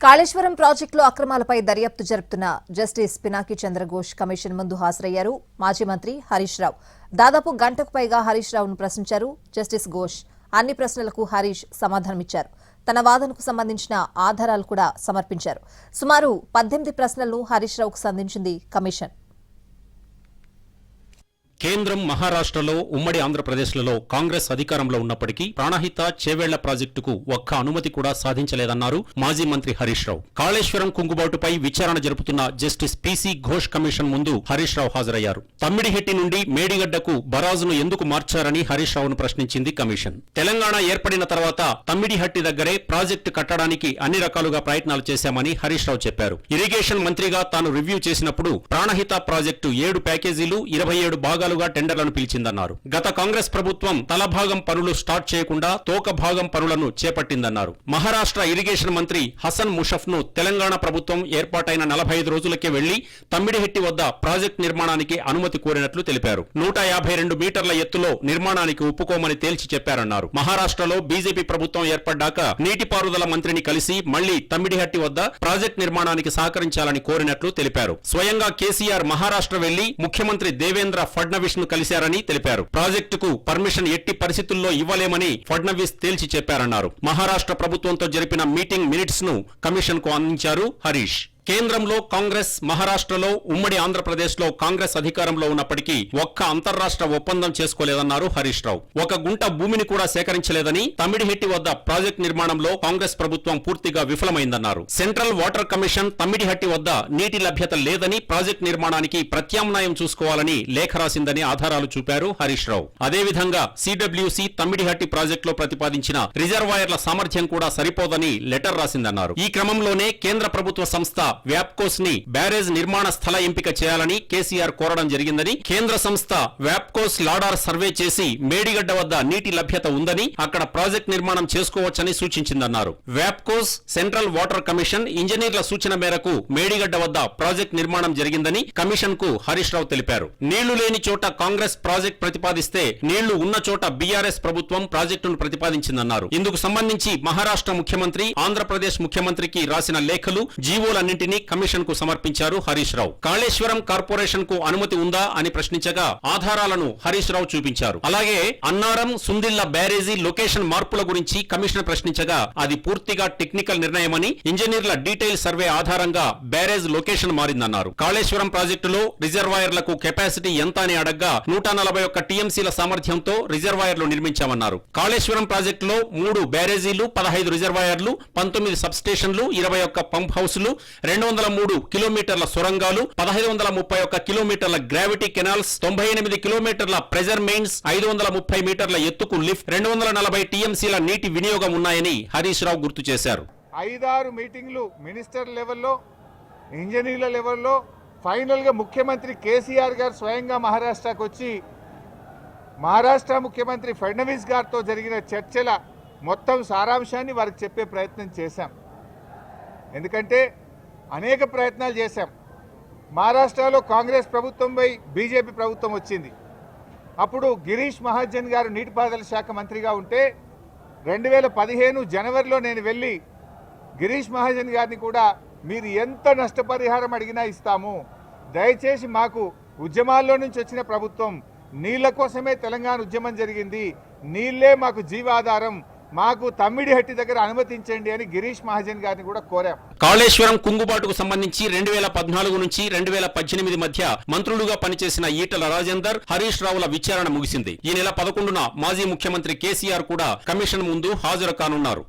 కాళేశ్వరం ప్రాజెక్టులో అక్రమాలపై దర్యాప్తు జరుపుతున్న జస్టిస్ పినాకి చంద్రఘోష్ కమిషన్ ముందు హాజరయ్యారు మాజీ మంత్రి హరీష్ రావు. దాదాపు గంటకు పైగా హరీష్ రావును ప్రశ్నించారు జస్టిస్ ఘోష్. అన్ని ప్రశ్నలకు హరీష్ సమాధానమిచ్చారు. తన వాదనకు సంబంధించిన ఆధారాలు కూడా సమర్పించారు. సుమారు 18 ప్రశ్నలను హరీష్ రావుకు సంధించింది కమిషన్. కేంద్రం, మహారాష్ట్రలో, ఉమ్మడి ఆంధ్రప్రదేశ్లలో కాంగ్రెస్ అధికారంలో ఉన్నప్పటికీ ప్రాణహిత, చేవేళ్ల ప్రాజెక్టుకు ఒక్క అనుమతి కూడా సాధించలేదన్నారు మాజీ మంత్రి హరీష్ రావు. కాళేశ్వరం కుంగుబాటుపై విచారణ జరుపుతున్న జస్టిస్ పిసి ఘోష్ కమిషన్ ముందు హరీష్ రావు హాజరయ్యారు. తమ్మిడిహెట్టి నుండి మేడిగడ్డకు బరాజును ఎందుకు మార్చారని హరీష్ రావును ప్రశ్నించింది కమిషన్. తెలంగాణ ఏర్పడిన తర్వాత తమ్మిడిహట్టి దగ్గరే ప్రాజెక్టు కట్టడానికి అన్ని రకాలుగా ప్రయత్నాలు చేశామని హరీష్ రావు చెప్పారు. ఇరిగేషన్ మంత్రిగా తాను రివ్యూ చేసినప్పుడు ప్రాణహిత ప్రాజెక్టు 7 ప్యాకేజీలు 27 భాగాలుగా టెండర్లను పిలిచిందన్నారు. గత కాంగ్రెస్ ప్రభుత్వం తలభాగం పనులు స్టార్ట్ చేయకుండా తోక భాగం పనులను చేపట్టిందన్నారు. మహారాష్ట్ర ఇరిగేషన్ మంత్రి హసన్ ముషఫ్ ను తెలంగాణ ప్రభుత్వం ఏర్పాటైన 45 రోజులకే వెళ్లి తమ్మిడిహెట్టి వద్ద ప్రాజెక్టు నిర్మాణానికి అనుమతి కోరినట్లు తెలిపారు. 152 మీటర్ల ఎత్తులో నిర్మాణానికి ఒప్పుకోమని తేల్చి చెప్పారన్నారు. మహారాష్ట్రలో బీజేపీ ప్రభుత్వం ఏర్పడ్డాక నీటిపారుదల మంత్రిని కలిసి మళ్లీ తమ్మిడిహట్టి వద్ద ప్రాజెక్టు నిర్మాణానికి సహకరించాలని కోరినట్లు తెలిపారు. స్వయంగా కేసీఆర్ మహారాష్ట్ర వెళ్లి ముఖ్యమంత్రి దేవేంద్ర ఫడ్నవీస్ ను కలిశారని తెలిపారు. ప్రాజెక్టుకు పర్మిషన్ ఎట్టి పరిస్థితుల్లో ఇవ్వలేమని ఫడ్నవీస్ తేల్చి చెప్పారన్నారు. మహారాష్ట్ర ప్రభుత్వంతో జరిపిన మీటింగ్ మినిట్స్ ను కమిషన్ కు అందించారు హరీష్. కేంద్రంలో కాంగ్రెస్, మహారాష్ట్రలో, ఉమ్మడి ఆంధ్రప్రదేశ్లో కాంగ్రెస్ అధికారంలో ఉన్నప్పటికీ ఒక్క అంతర్రాష్ట్ర ఒప్పందం చేసుకోలేదన్నారు హరీష్ రావు. ఒక గుంట భూమిని కూడా సేకరించలేదని, తమ్మిడిహెట్టి వద్ద ప్రాజెక్టు నిర్మాణంలో కాంగ్రెస్ ప్రభుత్వం పూర్తిగా విఫలమైందన్నారు. సెంట్రల్ వాటర్ కమిషన్ తమ్మిడిహెట్టి వద్ద నీటి లభ్యత లేదని, ప్రాజెక్టు నిర్మాణానికి ప్రత్యామ్నాయం చూసుకోవాలని లేఖ రాసిందని ఆధారాలు చూపారు హరీష్ రావు. అదేవిధంగా సిడబ్ల్యూసి తమ్మిడిహెట్టి ప్రాజెక్టులో ప్రతిపాదించిన రిజర్వాయర్ల సామర్థ్యం కూడా సరిపోదని లెటర్ రాసిందన్నారు. ఈ క్రమంలోనే కేంద్ర ప్రభుత్వ సంస్థ వ్యాప్కోస్ ని బ్యారేజ్ నిర్మాణ స్థల ఎంపిక చేయాలని కేసీఆర్ కోరడం జరిగిందని, కేంద్ర సంస్థ వ్యాప్కోస్ లాడార్ సర్వే చేసి మేడిగడ్డ వద్ద నీటి లభ్యత ఉందని, అక్కడ ప్రాజెక్టు నిర్మాణం చేసుకోవచ్చని సూచించిందన్నారు. వ్యాప్కోస్, సెంట్రల్ వాటర్ కమిషన్ ఇంజనీర్ల సూచన మేరకు మేడిగడ్డ వద్ద ప్రాజెక్టు నిర్మాణం జరిగిందని కమిషన్ కు హరీష్ రావు తెలిపారు. నీళ్లు లేని చోట కాంగ్రెస్ ప్రాజెక్టు ప్రతిపాదిస్తే, నీళ్లు ఉన్న చోట బీఆర్ఎస్ ప్రభుత్వం ప్రాజెక్టును ప్రతిపాదించిందన్నారు. ఇందుకు సంబంధించి మహారాష్ట్ర ముఖ్యమంత్రి, ఆంధ్రప్రదేశ్ ముఖ్యమంత్రికి రాసిన లేఖలు, జీవోలన్నింటి కమిషన్ కు సమర్పించారు హరీష్ రావు. కాళేశ్వరం కార్పొరేషన్ కు అనుమతి ఉందా అని ప్రశ్నించగా ఆధారాలను హరీష్ రావు చూపించారు. అలాగే అన్నారం, సుందిళ్ల బ్యారేజీ లొకేషన్ మార్పుల గురించి కమిషన్ ప్రశ్నించగా అది పూర్తిగా టెక్నికల్ నిర్ణయమని, ఇంజనీర్ల డీటెయిల్ సర్వే ఆధారంగా బ్యారేజ్ లొకేషన్ మారిందన్నారు. కాళేశ్వరం ప్రాజెక్టులో రిజర్వాయర్లకు కెపాసిటీ ఎంత అని అడగ్గా 141 టీఎంసీల సామర్థ్యంతో రిజర్వాయర్లు నిర్మించామన్నారు. కాళేశ్వరం ప్రాజెక్టులో 3 బ్యారేజీలు, 15 రిజర్వాయర్లు, 19 సబ్స్టేషన్లు, 21 పంప్ హౌస్లు, 203 కిలోమీటర్ల సొరంగాలు, 1531 కిలోమీటర్ల గ్రావిటీ కెనాల్స్, 98 కిలోమీటర్ల ప్రెజర్ మెయిన్స్, 530 మీటర్ల ఎత్తుకు లిఫ్ట్, 240 టీఎంసీల నీటి వినియోగం ఉన్నాయని హరీష్ రావు గుర్తు చేశారు. 5-6 మీటింగ్లు మినిస్టర్ లెవెల్లో, ఇంజనీర్ల లెవెల్లో, ఫైనల్ గా ముఖ్యమంత్రి కేసీఆర్ గారు స్వయంగా మహారాష్ట్రకు వచ్చి మహారాష్ట్ర ముఖ్యమంత్రి ఫడ్నవీస్ గారితో జరిగిన చర్చల మొత్తం సారాంశాన్ని వారికి చెప్పే ప్రయత్నం చేశాం. ఎందుకంటే అనేక ప్రయత్నాలు చేశాం. మహారాష్ట్రలో కాంగ్రెస్ ప్రభుత్వంపై బీజేపీ ప్రభుత్వం వచ్చింది. అప్పుడు గిరీష్ మహాజన్ గారు నీటిపారుదల శాఖ మంత్రిగా ఉంటే 2015 జనవరిలో నేను వెళ్ళి గిరీష్ మహాజన్ గారిని కూడా మీరు ఎంత నష్టపరిహారం అడిగినా ఇస్తాము, దయచేసి మాకు ఉద్యమాల్లో నుంచి వచ్చిన ప్రభుత్వం, నీళ్ల కోసమే తెలంగాణ ఉద్యమం జరిగింది, నీళ్లే మాకు జీవాధారం, మాకు తమ్మిడిహట్టి దగ్గర అనుమతించండి అని గిరీష్ మహాజన్ గారిని కూడా కోరాం. కాళేశ్వరం కుంగుబాటుకు సంబంధించి 2014 నుంచి 2018 మధ్య మంత్రులుగా పనిచేసిన ఈటల రాజేందర్, హరీష్ రావుల విచారణ ముగిసింది. ఈ నెల 11న మాజీ ముఖ్యమంత్రి కేసీఆర్ కూడా కమిషన్ ముందు హాజరు కానున్నారు.